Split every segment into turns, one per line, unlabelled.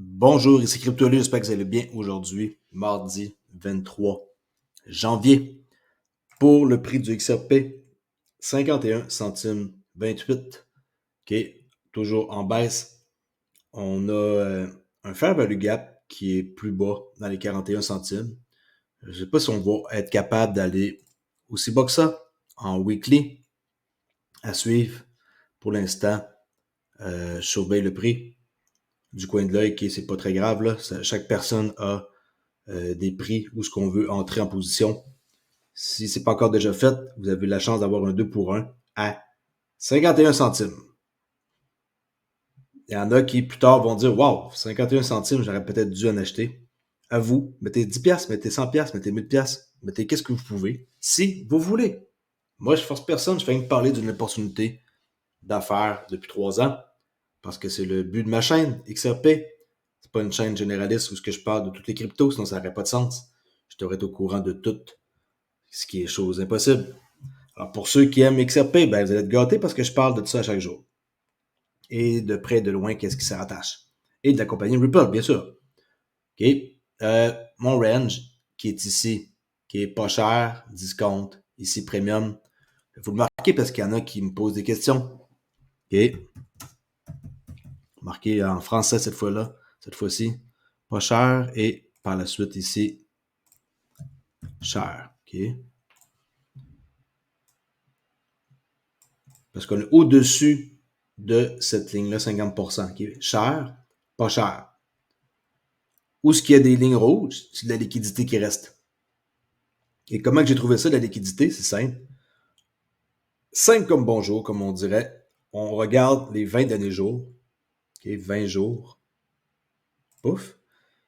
Bonjour, ici CryptoLu, j'espère que vous allez bien aujourd'hui, mardi 23 janvier. Pour le prix du XRP, 51 centimes 28, OK, toujours en baisse. On a un fair value gap qui est plus bas dans les 41 centimes. Je ne sais pas si on va être capable d'aller aussi bas que ça en weekly à suivre. Pour l'instant, je surveille le prix du coin de l'œil, qui c'est pas très grave. Là. Chaque personne a des prix où ce qu'on veut entrer en position. Si c'est pas encore déjà fait, vous avez la chance d'avoir un 2 pour 1 à 51 centimes. Il y en a qui plus tard vont dire wow, 51 centimes, j'aurais peut-être dû en acheter. À vous, mettez 10 pièces, mettez 100 pièces, mettez 1000 pièces, mettez qu'est-ce que vous pouvez si vous voulez. Moi, je force personne, je fais que parler d'une opportunité d'affaires depuis 3 ans parce que c'est le but de ma chaîne XRP. C'est pas une chaîne généraliste où ce que je parle de toutes les cryptos, sinon ça n'aurait pas de sens. Je devrais être au courant de tout, ce qui est chose impossible. Alors pour ceux qui aiment XRP, ben vous allez être gâtés parce que je parle de tout ça à chaque jour. Et de près et de loin, qu'est-ce qui se rattache. Et de la compagnie Ripple, bien sûr. OK? Mon range, qui est ici, qui est pas cher, discount, ici premium. Vous le marquez parce qu'il y en a qui me posent des questions. OK? Marqué en français cette fois-là, cette fois-ci. Pas cher et par la suite ici, cher. OK? Parce qu'on est au-dessus de cette ligne-là, 50%, qui est cher, pas cher. Où est-ce qu'il y a des lignes rouges, c'est de la liquidité qui reste. Et comment que j'ai trouvé ça, la liquidité? C'est simple. Simple comme bonjour, comme on dirait. On regarde les 20 derniers jours. Okay, 20 jours. Pouf.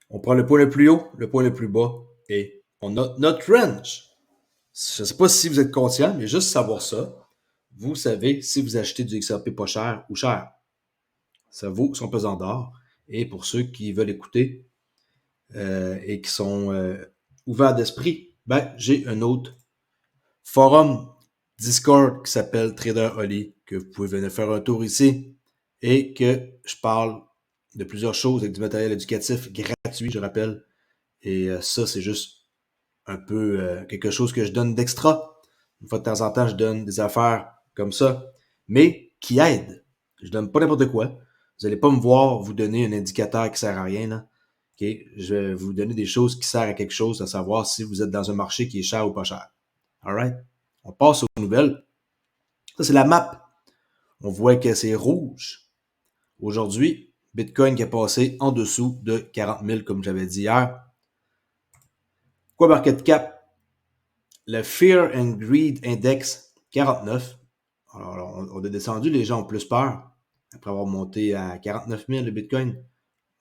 On prend le point le plus haut, le point le plus bas, et on a notre range. Je ne sais pas si vous êtes conscient, mais juste savoir ça, vous savez si vous achetez du XRP pas cher ou cher. Ça vaut son pesant d'or. Et pour ceux qui veulent écouter et qui sont ouverts d'esprit, ben, j'ai un autre forum Discord qui s'appelle Trader Oli, que vous pouvez venir faire un tour ici et que je parle de plusieurs choses avec du matériel éducatif gratuit, je rappelle. Et ça, c'est juste un peu quelque chose que je donne d'extra. Une fois de temps en temps, je donne des affaires comme ça, mais qui aident. Je donne pas n'importe quoi. Vous allez pas me voir vous donner un indicateur qui sert à rien, là. Okay? Je vais vous donner des choses qui servent à quelque chose, à savoir si vous êtes dans un marché qui est cher ou pas cher. Alright? On passe aux nouvelles. Ça, c'est la map. On voit que c'est rouge. Aujourd'hui, Bitcoin qui est passé en dessous de 40 000, comme j'avais dit hier. CoinMarketCap, le Fear and Greed Index, 49. Alors, on a descendu, les gens ont plus peur. Après avoir monté à 49 000 le Bitcoin,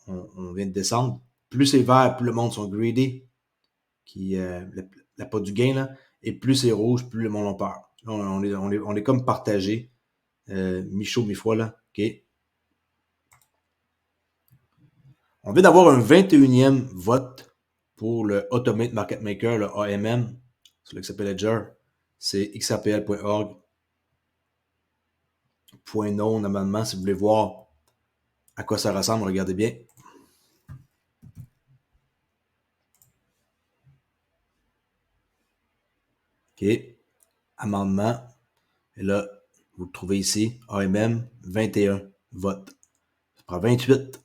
on vient de descendre. Plus c'est vert, plus le monde sont greedy, qui n'a pas du gain, là. Et plus c'est rouge, plus le monde a peur. Là, on est comme partagé. Mi-chaud, mi-froid, là. OK. On vient d'avoir un 21e vote pour le Automate Market Maker, le AMM, celui qui s'appelle Ledger. C'est xrpl.org. Point non, normalement, si vous voulez voir à quoi ça ressemble, regardez bien. OK. Amendement. Et là, vous le trouvez ici. AMM, 21 votes. Ça prend 28.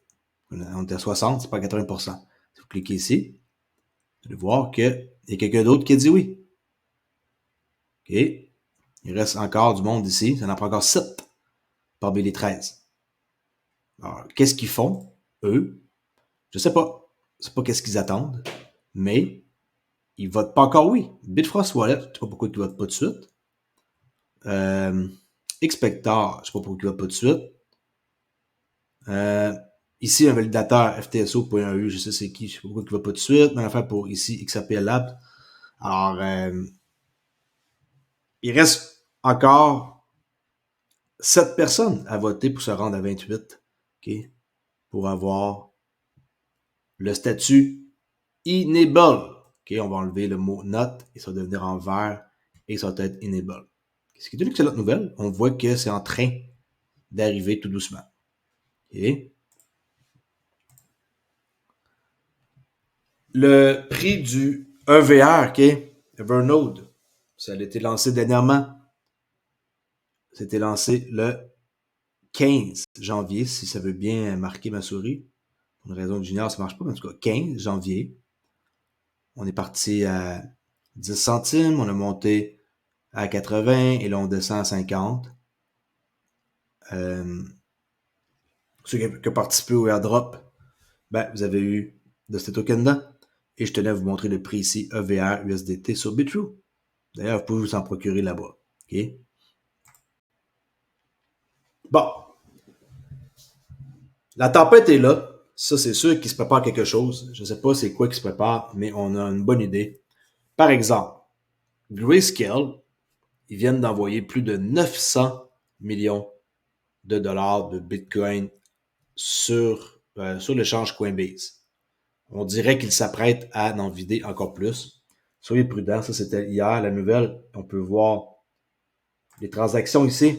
On est à 60, c'est pas 80%. Si vous cliquez ici, vous allez voir qu'il y a quelqu'un d'autre qui a dit oui. OK. Il reste encore du monde ici. Ça en prend encore 7 parmi les 13. Alors, qu'est-ce qu'ils font, eux? Je sais pas. Je sais pas qu'est-ce qu'ils attendent. Mais ils votent pas encore oui. Bitfrost Wallet, je sais pas pourquoi ils votent pas tout de suite. Expector, je sais pas pourquoi il vote pas tout de suite. Ici, un validateur FTSO.eu, je sais c'est qui, je sais pas pourquoi il vote pas tout de suite. Même affaire pour ici, XRP Labs. Alors, il reste encore 7 personnes à voter pour se rendre à 28. OK? Pour avoir le statut Enable. OK? On va enlever le mot not et ça va devenir en vert et ça va être Enable. Ce qui est une excellente nouvelle. On voit que c'est en train d'arriver tout doucement. OK? Le prix du EVR, OK? Evernode, ça a été lancé dernièrement. C'était lancé le 15 janvier, si ça veut bien marquer ma souris. Pour une raison de junior, ça marche pas, mais en tout cas, 15 janvier. On est parti à 10 centimes, on a monté à 80 et là, on descend à 50. Ceux qui ont participé au airdrop, ben, vous avez eu de ces tokens-là. Et je tenais à vous montrer le prix ici, EVR USDT sur Bitrue. D'ailleurs, vous pouvez vous en procurer là-bas. OK? Bon. La tempête est là. Ça, c'est sûr qu'il se prépare quelque chose. Je ne sais pas c'est quoi qui se prépare, mais on a une bonne idée. Par exemple, Grayscale, ils viennent d'envoyer plus de 900 millions de dollars de Bitcoin sur l'échange Coinbase. On dirait qu'ils s'apprêtent à en vider encore plus. Soyez prudents, ça c'était hier, la nouvelle. On peut voir les transactions ici.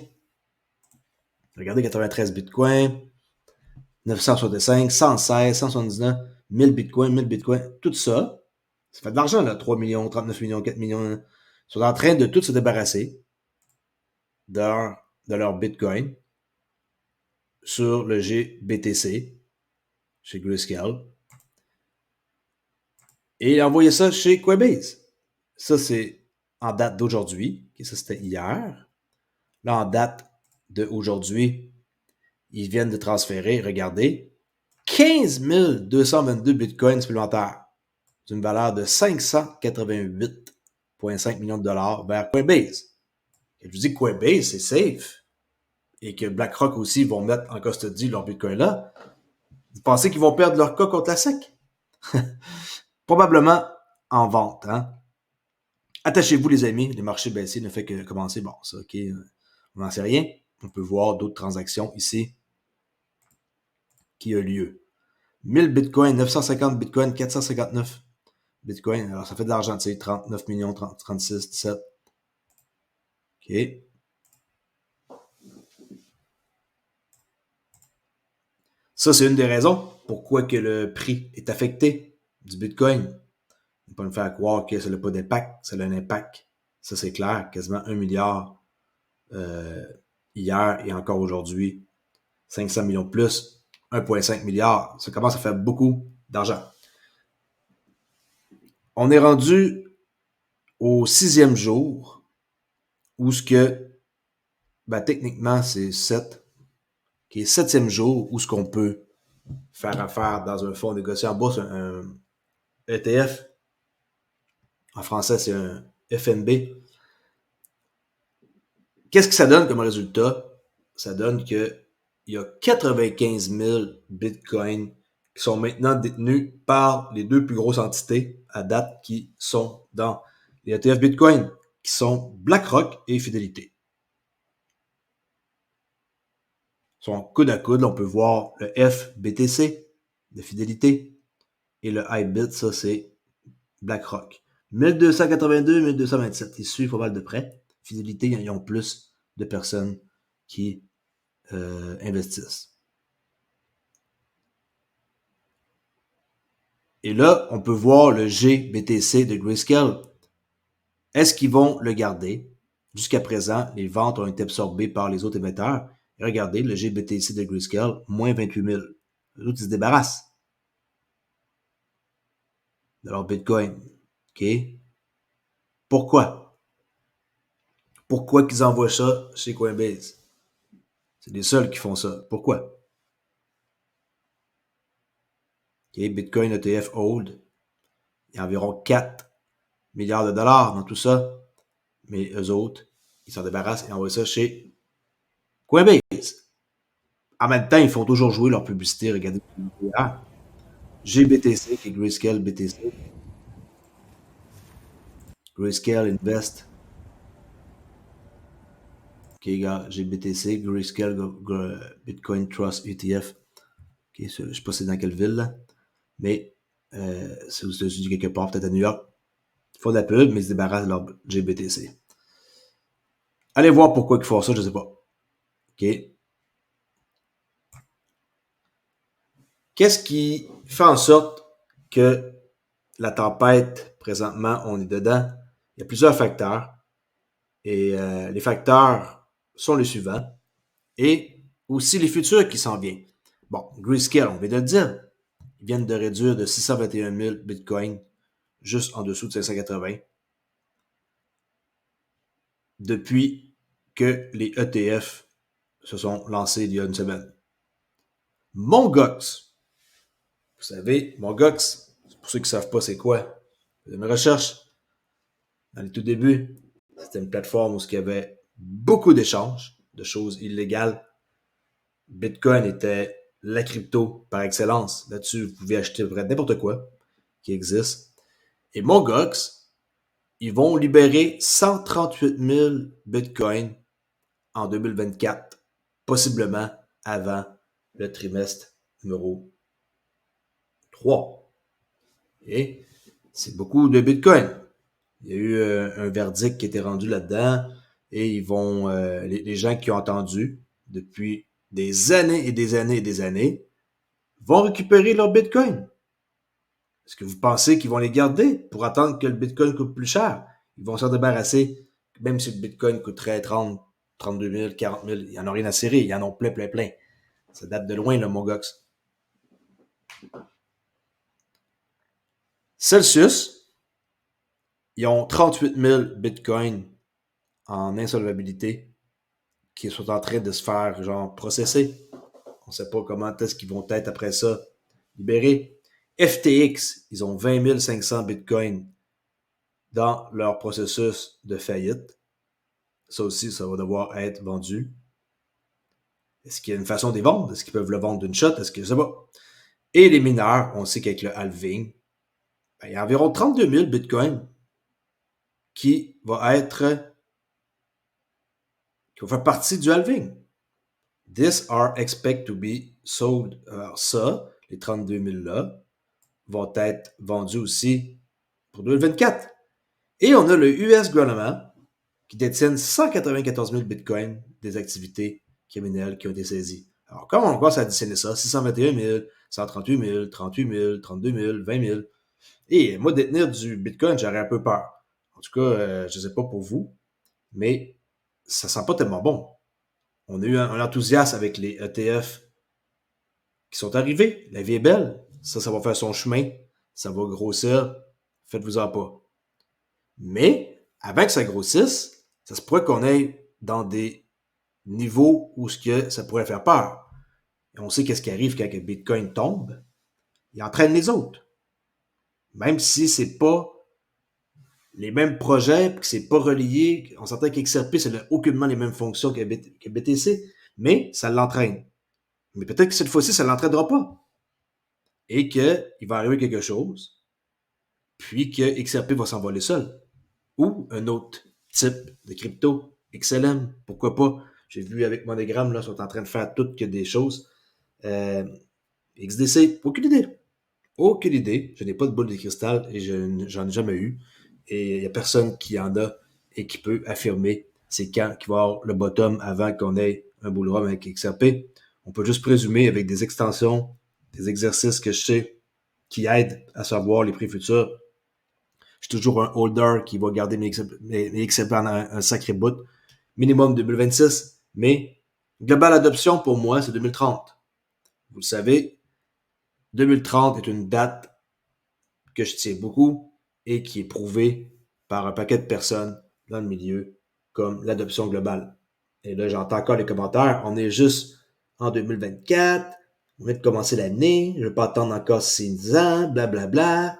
Regardez 93 Bitcoin, 965, 116, 179, 1000 bitcoins, tout ça. Ça fait de l'argent, là. 3 millions, 39 millions, 4 millions. Ils sont en train de tout se débarrasser de leur bitcoin sur le GBTC, chez Grayscale. Et envoyer ça chez Coinbase. Ça, c'est en date d'aujourd'hui. Ça, c'était hier. Là, en date d'aujourd'hui, ils viennent de transférer, regardez, 15 222 bitcoins supplémentaires d'une valeur de 588,5 millions de dollars vers Coinbase. Et je vous dis que Coinbase, c'est safe et que BlackRock aussi vont mettre en custody leur bitcoin là. Vous pensez qu'ils vont perdre leur cas contre la SEC? Probablement en vente. Hein? Attachez-vous, les amis. Les marchés baissiers ne fait que commencer. Bon, ça, OK. On n'en sait rien. On peut voir d'autres transactions ici qui ont lieu. 1000 bitcoins, 950 bitcoins, 459 bitcoins. Alors, ça fait de l'argent, tu sais, 39 millions, 30, 36, 17. OK. Ça, c'est une des raisons pourquoi que le prix est affecté du bitcoin. On peut me faire croire que ça n'a pas d'impact. Ça a un impact. Ça, c'est clair. Quasiment 1 milliard hier et encore aujourd'hui. 500 millions de plus. 1,5 milliard. Ça commence à faire beaucoup d'argent. On est rendu au 6e jour où ce que, ben, techniquement, c'est 7, qui est 7e jour où ce qu'on peut faire affaire dans un fonds négocié en bourse, un ETF. En français, c'est un FNB. Qu'est-ce que ça donne comme résultat? Ça donne qu'il y a 95 000 bitcoins qui sont maintenant détenus par les deux plus grosses entités à date qui sont dans les ETF Bitcoin, qui sont BlackRock et Fidelity. Ils sont coude à coude. Là, on peut voir le FBTC de Fidelité et le iBit, ça c'est BlackRock. 1282, 1227. Ils suivent pas mal de près. Fidelité, ils ont plus de personnes qui investissent. Et là, on peut voir le GBTC de Grayscale. Est-ce qu'ils vont le garder? Jusqu'à présent, les ventes ont été absorbées par les autres émetteurs. Et regardez, le GBTC de Grayscale, moins 28 000. Les autres, ils se débarrassent de leur Bitcoin. OK? Pourquoi? Pourquoi qu'ils envoient ça chez Coinbase? C'est les seuls qui font ça. Pourquoi? OK? Bitcoin ETF Hold. Il y a environ 4 milliards de dollars dans tout ça. Mais eux autres, ils s'en débarrassent et envoient ça chez Coinbase. En même temps, ils font toujours jouer leur publicité. Regardez. GBTC, qui est Grayscale BTC. Grayscale Invest. OK, gars, GBTC, Grayscale Bitcoin Trust ETF. OK, je ne sais pas c'est dans quelle ville, là. Mais c'est aux États-Unis quelque part, peut-être à New York. Ils font de la pub, mais ils se débarrassent de leur GBTC. Allez voir pourquoi ils font ça, je ne sais pas. OK. Qu'est-ce qui fait en sorte que la tempête, présentement, on est dedans. Il y a plusieurs facteurs. Et les facteurs sont les suivants. Et aussi les futurs qui s'en viennent. Bon, Grayscale, on vient de le dire. Ils viennent de réduire de 621 000 bitcoins juste en dessous de 580 depuis que les ETF se sont lancés il y a une semaine. Mongox. Vous savez, Mongox, pour ceux qui ne savent pas c'est quoi, c'est une recherche. Dans les tout débuts, c'était une plateforme où il y avait beaucoup d'échanges de choses illégales. Bitcoin était la crypto par excellence. Là-dessus, vous pouvez acheter n'importe quoi qui existe. Et Mongox, ils vont libérer 138 000 bitcoins en 2024, possiblement avant le trimestre numéro 3. Et c'est beaucoup de bitcoins. Il y a eu un verdict qui a été rendu là-dedans et ils vont, les gens qui ont entendu depuis des années et des années et des années vont récupérer leur bitcoin. Est-ce que vous pensez qu'ils vont les garder pour attendre que le bitcoin coûte plus cher? Ils vont s'en débarrasser, même si le bitcoin coûterait 30, 32 000, 40 000. Ils n'en ont rien à cirer. Ils en ont plein, plein, plein. Ça date de loin, le Mongox. Celsius, ils ont 38 000 bitcoins en insolvabilité qui sont en train de se faire, genre, processer. On ne sait pas comment est-ce qu'ils vont être après ça libérés. FTX, ils ont 20 500 bitcoins dans leur processus de faillite. Ça aussi, ça va devoir être vendu. Est-ce qu'il y a une façon de les vendre? Est-ce qu'ils peuvent le vendre d'une shot? Est-ce que je sais pas? Et les mineurs, on sait qu'avec le halving, il y a environ 32 000 bitcoins qui vont faire partie du halving. These are expected to be sold. Alors ça, les 32 000 là, vont être vendus aussi pour 2024. Et on a le US gouvernement qui détiennent 194 000 bitcoins des activités criminelles qui ont été saisies. Alors, comment on commence à additionner ça? 621 000, 138 000, 38 000, 32 000, 20 000. Et moi, détenir du bitcoin, j'aurais un peu peur. En tout cas, je ne sais pas pour vous, mais ça sent pas tellement bon. On a eu un enthousiasme avec les ETF qui sont arrivés. La vie est belle. Ça va faire son chemin. Ça va grossir. Faites-vous-en pas. Mais, avant que ça grossisse, ça se pourrait qu'on aille dans des niveaux où ça pourrait faire peur. Et on sait qu'est-ce qui arrive quand le Bitcoin tombe. Il entraîne les autres. Même si c'est pas les mêmes projets, que c'est pas relié, on s'entend qu'XRP, ça n'a aucunement les mêmes fonctions que BTC, mais ça l'entraîne. Mais peut-être que cette fois-ci, ça ne l'entraînera pas. Et qu'il va arriver quelque chose, puis que XRP va s'envoler seul. Ou un autre type de crypto, XLM, pourquoi pas. J'ai vu avec Monogram, là, sont en train de faire toutes que des choses. XDC, aucune idée. Aucune idée. Je n'ai pas de boule de cristal et j'en ai jamais eu. Et il n'y a personne qui en a et qui peut affirmer c'est quand qu'il va y avoir le bottom avant qu'on ait un bull run avec XRP. On peut juste présumer avec des extensions, des exercices que je sais qui aident à savoir les prix futurs. Je suis toujours un holder qui va garder mes XRP pendant un sacré bout. Minimum 2026. Mais global adoption pour moi, c'est 2030. Vous le savez, 2030 est une date que je tiens beaucoup et qui est prouvée par un paquet de personnes dans le milieu comme l'adoption globale. Et là, j'entends encore les commentaires. On est juste en 2024. On vient de commencer l'année. Je ne vais pas attendre encore 6 ans. Blablabla. Bla, bla.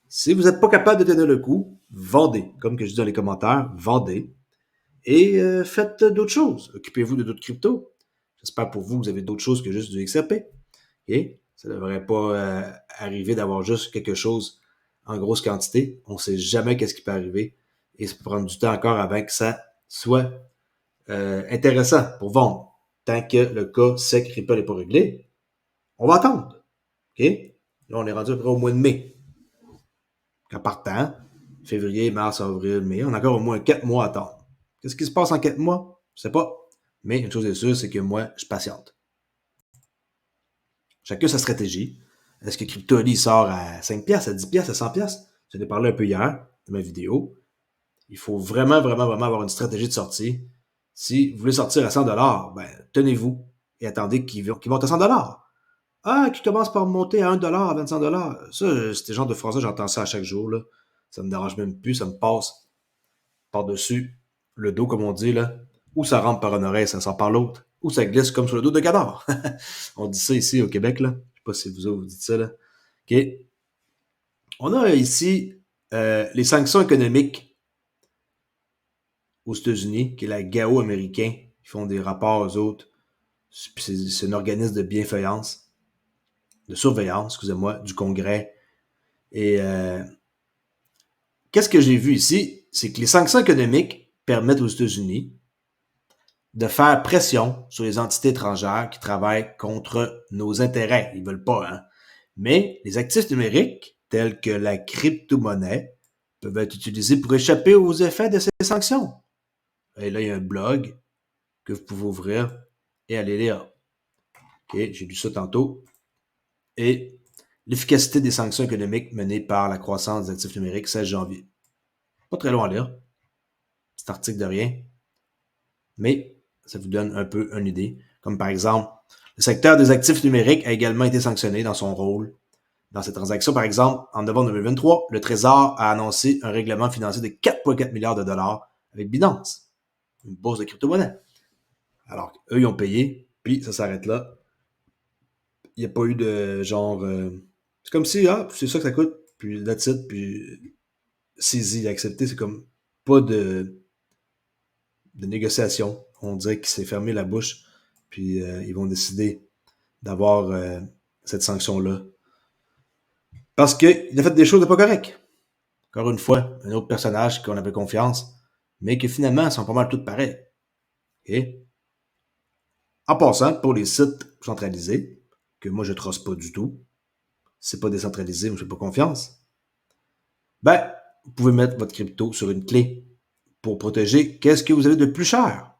Si vous n'êtes pas capable de tenir le coup, vendez. Comme que je dis dans les commentaires, vendez. Et faites d'autres choses. Occupez-vous de d'autres cryptos. J'espère pour vous que vous avez d'autres choses que juste du XRP. Et ça ne devrait pas arriver d'avoir juste quelque chose en grosse quantité. On ne sait jamais qu'est-ce qui peut arriver. Et ça peut prendre du temps encore avant que ça soit intéressant pour vendre. Tant que le cas SEC Ripple n'est pas réglé, on va attendre. OK? Là, on est rendu à peu près au mois de mai. En partant, février, mars, avril, mai, on a encore au moins 4 mois à attendre. Qu'est-ce qui se passe en 4 mois? Je sais pas. Mais une chose est sûre, c'est que moi, je patiente. Chacun sa stratégie. Est-ce que CryptoAli sort à 5$, à 10$, à 100$? J'en ai parlé un peu hier dans ma vidéo. Il faut vraiment, vraiment, vraiment avoir une stratégie de sortie. Si vous voulez sortir à 100$, ben, tenez-vous et attendez qu'ils montent à 100$. Ah, qui commence par monter à 1$, à 25$. Ça, c'est le genre de phrase, j'entends ça à chaque jour. Là. Ça me dérange même plus, ça me passe par-dessus le dos, comme on dit. Là. Ou ça rentre par une oreille, ça sort par l'autre. Ou ça glisse comme sur le dos de cadavre. On dit ça ici au Québec. Là. Je sais pas si vous dites ça. Là. OK. On a ici les sanctions économiques aux États-Unis, qui est la GAO américain. Ils font des rapports aux autres. C'est un organisme de bienfaillance, de surveillance, excusez-moi, du Congrès. Et qu'est-ce que j'ai vu ici? C'est que les sanctions économiques permettent aux États-Unis de faire pression sur les entités étrangères qui travaillent contre nos intérêts. Ils veulent pas, hein? Mais les actifs numériques, tels que la crypto-monnaie, peuvent être utilisés pour échapper aux effets de ces sanctions. Et là, il y a un blog que vous pouvez ouvrir et aller lire. OK, j'ai lu ça tantôt. Et l'efficacité des sanctions économiques menées par la croissance des actifs numériques, 16 janvier. Pas très long à lire. C'est un article de rien. Mais ça vous donne un peu une idée. Comme par exemple, le secteur des actifs numériques a également été sanctionné dans son rôle. Dans cette transaction, par exemple, en novembre 2023, le Trésor a annoncé un règlement financier de 4,4 milliards de dollars avec Binance, une bourse de crypto-monnaie. Alors, eux, ils ont payé, puis ça s'arrête là. Il n'y a pas eu de genre... c'est comme si, ah, c'est ça que ça coûte, puis that's it, puis saisi, accepté. C'est comme pas de négociation. On dirait qu'il s'est fermé la bouche, puis ils vont décider d'avoir cette sanction-là. Parce qu'il a fait des choses de pas correctes. Encore une fois, un autre personnage qu'on avait confiance, mais que finalement sont pas mal toutes pareilles. Et en passant, pour les sites centralisés, que moi je ne trosse pas du tout, c'est pas décentralisé, moi je fais pas confiance, ben, vous pouvez mettre votre crypto sur une clé pour protéger qu'est-ce que vous avez de plus cher.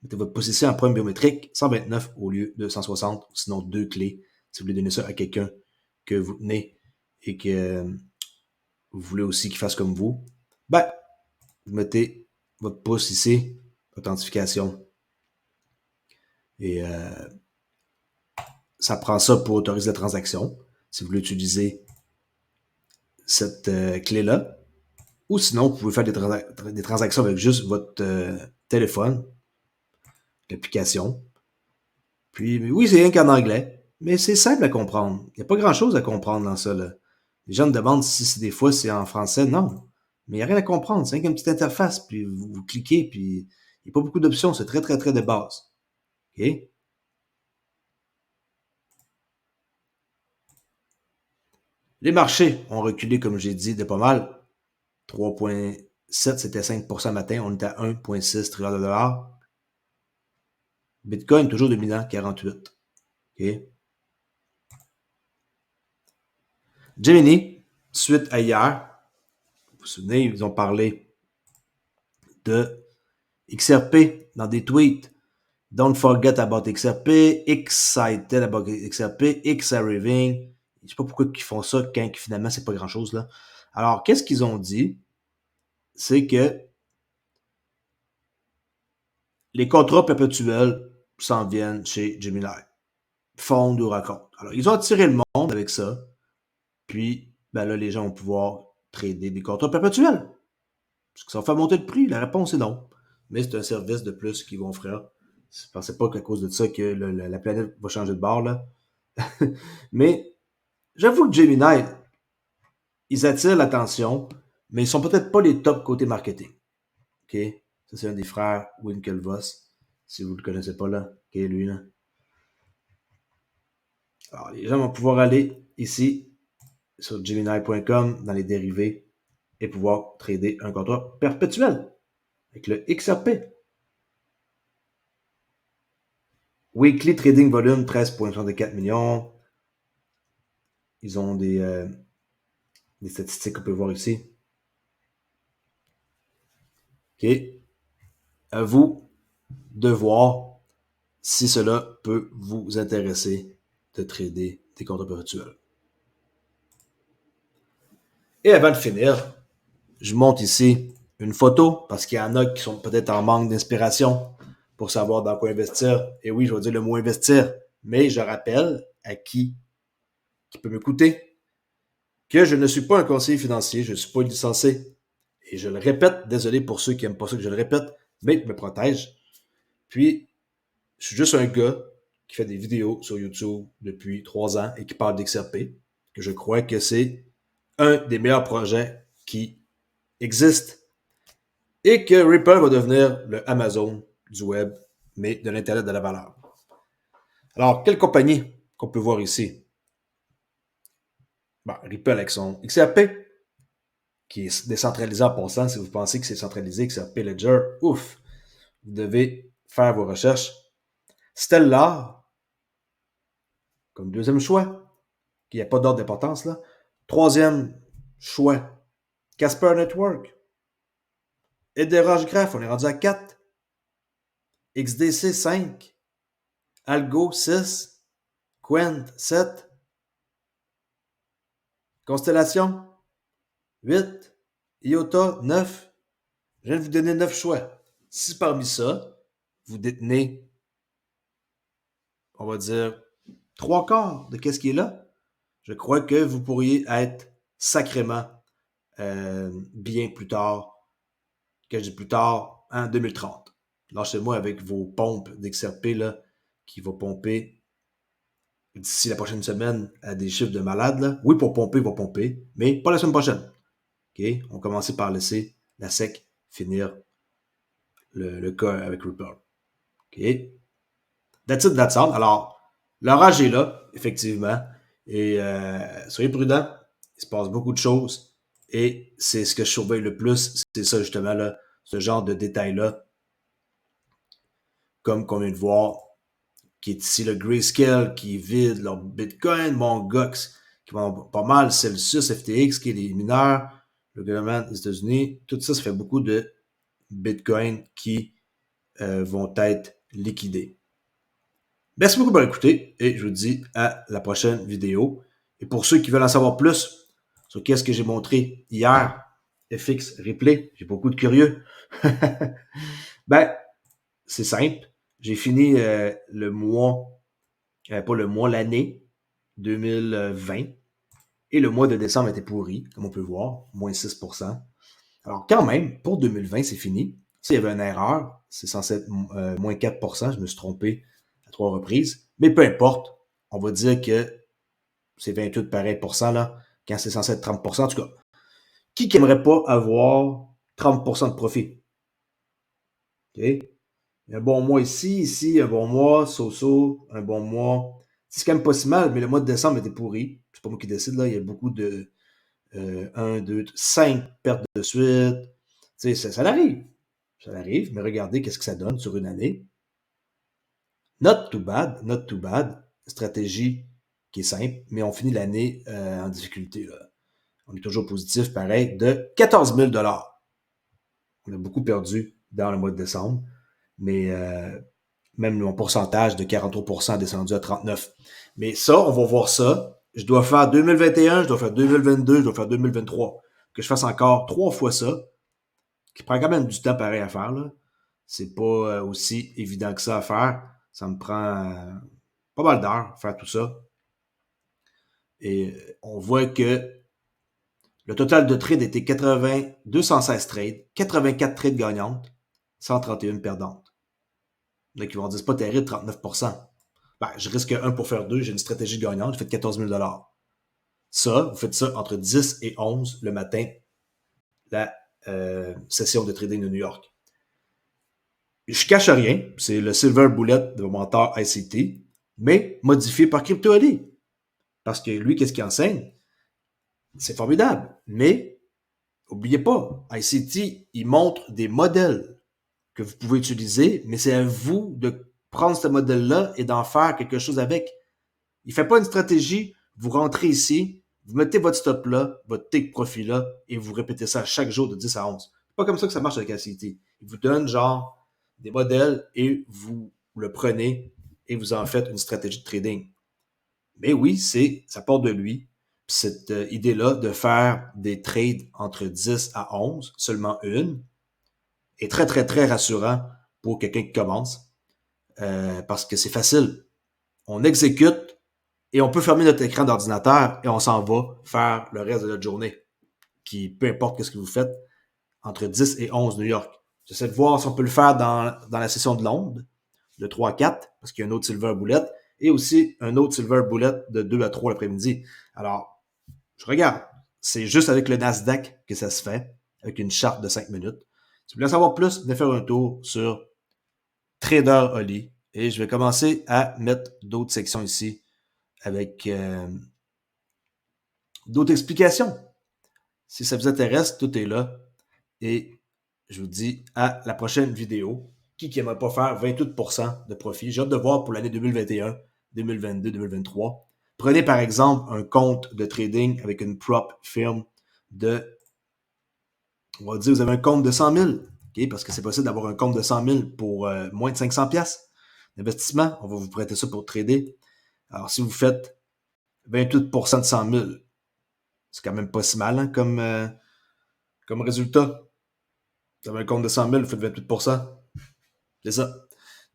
Mettez votre possession en empreinte biométrique 129 au lieu de 160, sinon 2 clés, si vous voulez donner ça à quelqu'un que vous tenez et que vous voulez aussi qu'il fasse comme vous, ben, vous mettez votre pouce ici, authentification. Et ça prend ça pour autoriser la transaction, si vous voulez utiliser cette clé-là. Ou sinon, vous pouvez faire des transactions avec juste votre téléphone, l'application. Puis, oui, c'est rien qu'en anglais, mais c'est simple à comprendre. Il n'y a pas grand-chose à comprendre dans ça. Là. Les gens me demandent si des fois c'est en français. Non, mais il n'y a rien à comprendre. C'est rien qu'une petite interface, puis vous cliquez, puis il n'y a pas beaucoup d'options. C'est très, très, très de base. OK? Les marchés ont reculé, comme j'ai dit, de pas mal. 3,7, c'était 5% matin. On est à 1,6 trillion de dollars. Bitcoin, toujours dominant, 48. OK? Gemini, suite à hier, vous vous souvenez, ils ont parlé de XRP dans des tweets. Don't forget about XRP, excited about XRP, X arriving. Je sais pas pourquoi ils font ça quand finalement c'est pas grand chose là. Alors, qu'est-ce qu'ils ont dit? C'est que les contrats perpétuels s'en viennent chez Gemini. Fonds ou raconte. Alors, ils ont attiré le monde avec ça. Puis, ben là, les gens vont pouvoir trader des contrats perpétuels. Est-ce que ça va faire monter le prix? La réponse est non. Mais c'est un service de plus qu'ils vont offrir. Je ne pensais pas qu'à cause de ça que la planète va changer de bord, là. Mais j'avoue que Gemini, ils attirent l'attention, mais ils sont peut-être pas les top côté marketing. OK? Ça, c'est un des frères Winklevoss. Si vous ne le connaissez pas, là. OK, lui, là. Alors, les gens vont pouvoir aller ici sur Gemini.com dans les dérivés et pouvoir trader un contrat perpétuel avec le XRP. Weekly Trading Volume, 13,64 millions. Ils ont des statistiques qu'on peut voir ici. OK. À vous de voir si cela peut vous intéresser de trader des contrats perpétuels. Et avant de finir, je montre ici une photo parce qu'il y en a qui sont peut-être en manque d'inspiration pour savoir dans quoi investir. Et oui, je vais dire le mot investir, mais je rappelle à qui peut m'écouter que je ne suis pas un conseiller financier, je ne suis pas licencié. Et je le répète, désolé pour ceux qui n'aiment pas ça que je le répète, mais je me protège. Puis, je suis juste un gars qui fait des vidéos sur YouTube depuis 3 ans et qui parle d'XRP, que je crois que c'est un des meilleurs projets qui existent et que Ripple va devenir le Amazon du web, mais de l'Internet de la valeur. Alors, quelle compagnie qu'on peut voir ici? Bon, Ripple avec son XRP, qui est décentralisé en passant. Si vous pensez que c'est centralisé, XRP Ledger, ouf, vous devez faire vos recherches. Stellar, comme deuxième choix, il n'y a pas d'ordre d'importance là. Troisième choix, Casper Network. Ederage Graph, on est rendu à 4. XDC 5. Algo 6. Quent 7. Constellation 8. IOTA 9. Je viens de vous donner 9 choix. Si parmi ça, vous détenez, on va dire, 3/4 de ce qui est là, je crois que vous pourriez être sacrément bien plus tard, que je dis plus tard, en 2030. Lâchez-moi avec vos pompes d'XRP là, qui va pomper d'ici la prochaine semaine à des chiffres de malade. Là. Oui, pour pomper, il va pomper, mais pas la semaine prochaine. Okay? On va commencer par laisser la SEC finir le cas avec Ripple. OK? That's it, that's all. Alors, l'orage est là, effectivement. Et soyez prudents. Il se passe beaucoup de choses. Et c'est ce que je surveille le plus. C'est ça, justement, là, ce genre de détails-là. Comme qu'on vient de voir, qui est ici le Grayscale, qui vide leur Bitcoin, Mongox, qui vont pas mal, Celsius, FTX, qui est les mineurs, le gouvernement des États-Unis. Tout ça, ça fait beaucoup de Bitcoin qui vont être liquidés. Merci beaucoup pour écouter et je vous dis à la prochaine vidéo. Et pour ceux qui veulent en savoir plus sur qu'est-ce que j'ai montré hier, FX Replay, j'ai beaucoup de curieux. Ben, c'est simple. J'ai fini le mois, pas le mois, l'année 2020. Et le mois de décembre était pourri, comme on peut voir, moins 6%. Alors quand même, pour 2020, c'est fini. S'il y avait une erreur, c'est censé être moins 4%. Je me suis trompé à 3 reprises. Mais peu importe, on va dire que c'est 28 pareil là, quand c'est censé être 30%. En tout cas, qui n'aimerait pas avoir 30% de profit? OK? Un bon mois ici, un bon mois, un bon mois. C'est quand même pas si mal, mais le mois de décembre était pourri. C'est pas moi qui décide, là. Il y a beaucoup de 1, 2, 5 pertes de suite. Tu sais, ça arrive. Ça arrive, mais regardez qu'est-ce que ça donne sur une année. Not too bad, not too bad. Stratégie qui est simple, mais on finit l'année en difficulté. Là. On est toujours positif, pareil, de 14 000 $. On a beaucoup perdu dans le mois de décembre, mais même mon pourcentage de 43% est descendu à 39%. Mais ça, on va voir ça. Je dois faire 2021, je dois faire 2022, je dois faire 2023. Que je fasse encore 3 fois ça, qui prend quand même du temps pareil à faire. Là. C'est pas aussi évident que ça à faire. Ça me prend pas mal d'heures faire tout ça. Et on voit que le total de trades était 216 trades, 84 trades gagnantes, 131 perdantes. Donc, ils vont dire, c'est pas terrible, 39%. Ben, je risque 1 pour faire 2, j'ai une stratégie gagnante, je fais 14 000 $. Ça, vous faites ça entre 10 et 11 le matin, la session de trading de New York. Je cache rien, c'est le silver bullet de mon mentor ICT, mais modifié par CryptoAli. Parce que lui, qu'est-ce qu'il enseigne? C'est formidable, mais n'oubliez pas, ICT, il montre des modèles que vous pouvez utiliser, mais c'est à vous de prendre ce modèle-là et d'en faire quelque chose avec. Il ne fait pas une stratégie, vous rentrez ici, vous mettez votre stop là, votre take profit là, et vous répétez ça chaque jour de 10 à 11. C'est pas comme ça que ça marche avec ICT. Il vous donne genre des modèles et vous le prenez et vous en faites une stratégie de trading. Mais oui, ça part de lui. cette idée-là de faire des trades entre 10 à 11, seulement une, est très, très, très rassurant pour quelqu'un qui commence parce que c'est facile. On exécute et on peut fermer notre écran d'ordinateur et on s'en va faire le reste de notre journée, qui, peu importe ce que vous faites, entre 10 et 11 New York. J'essaie de voir si on peut le faire dans la session de Londres, de 3 à 4, parce qu'il y a un autre Silver Bullet, et aussi un autre Silver Bullet de 2 à 3 l'après-midi. Alors, je regarde. C'est juste avec le Nasdaq que ça se fait, avec une charte de 5 minutes. Si vous voulez en savoir plus, venez faire un tour sur Trader Oli. Et je vais commencer à mettre d'autres sections ici avec d'autres explications. Si ça vous intéresse, tout est là. Et je vous dis à la prochaine vidéo. Qui n'aimerait pas faire 28% de profit? J'ai hâte de voir pour l'année 2021, 2022, 2023. Prenez par exemple un compte de trading avec une prop firme de, on va dire, vous avez un compte de 100 000, okay? Parce que c'est possible d'avoir un compte de 100 000 pour moins de 500 pièces d'investissement. On va vous prêter ça pour trader. Alors, si vous faites 28% de 100 000, c'est quand même pas si mal hein, comme résultat. Vous avez un compte de 100 000, vous faites 28%. C'est ça.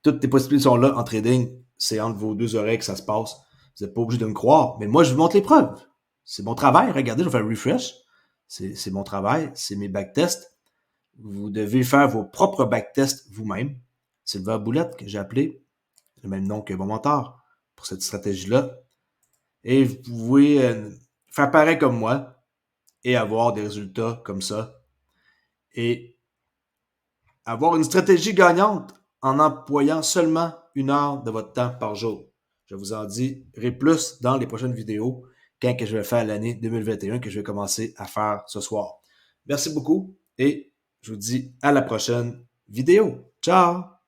Toutes les possibilités sont là en trading. C'est entre vos deux oreilles que ça se passe. Vous n'êtes pas obligé de me croire. Mais moi, je vous montre les preuves. C'est mon travail. Regardez, je vais faire un refresh. C'est mon travail. C'est mes backtests. Vous devez faire vos propres backtests vous-même. Silver Bullet, que j'ai appelé, le même nom que mon mentor pour cette stratégie-là. Et vous pouvez faire pareil comme moi et avoir des résultats comme ça. Et avoir une stratégie gagnante en employant seulement 1 heure de votre temps par jour. Je vous en dirai plus dans les prochaines vidéos quand que je vais faire l'année 2021 que je vais commencer à faire ce soir. Merci beaucoup et je vous dis à la prochaine vidéo. Ciao!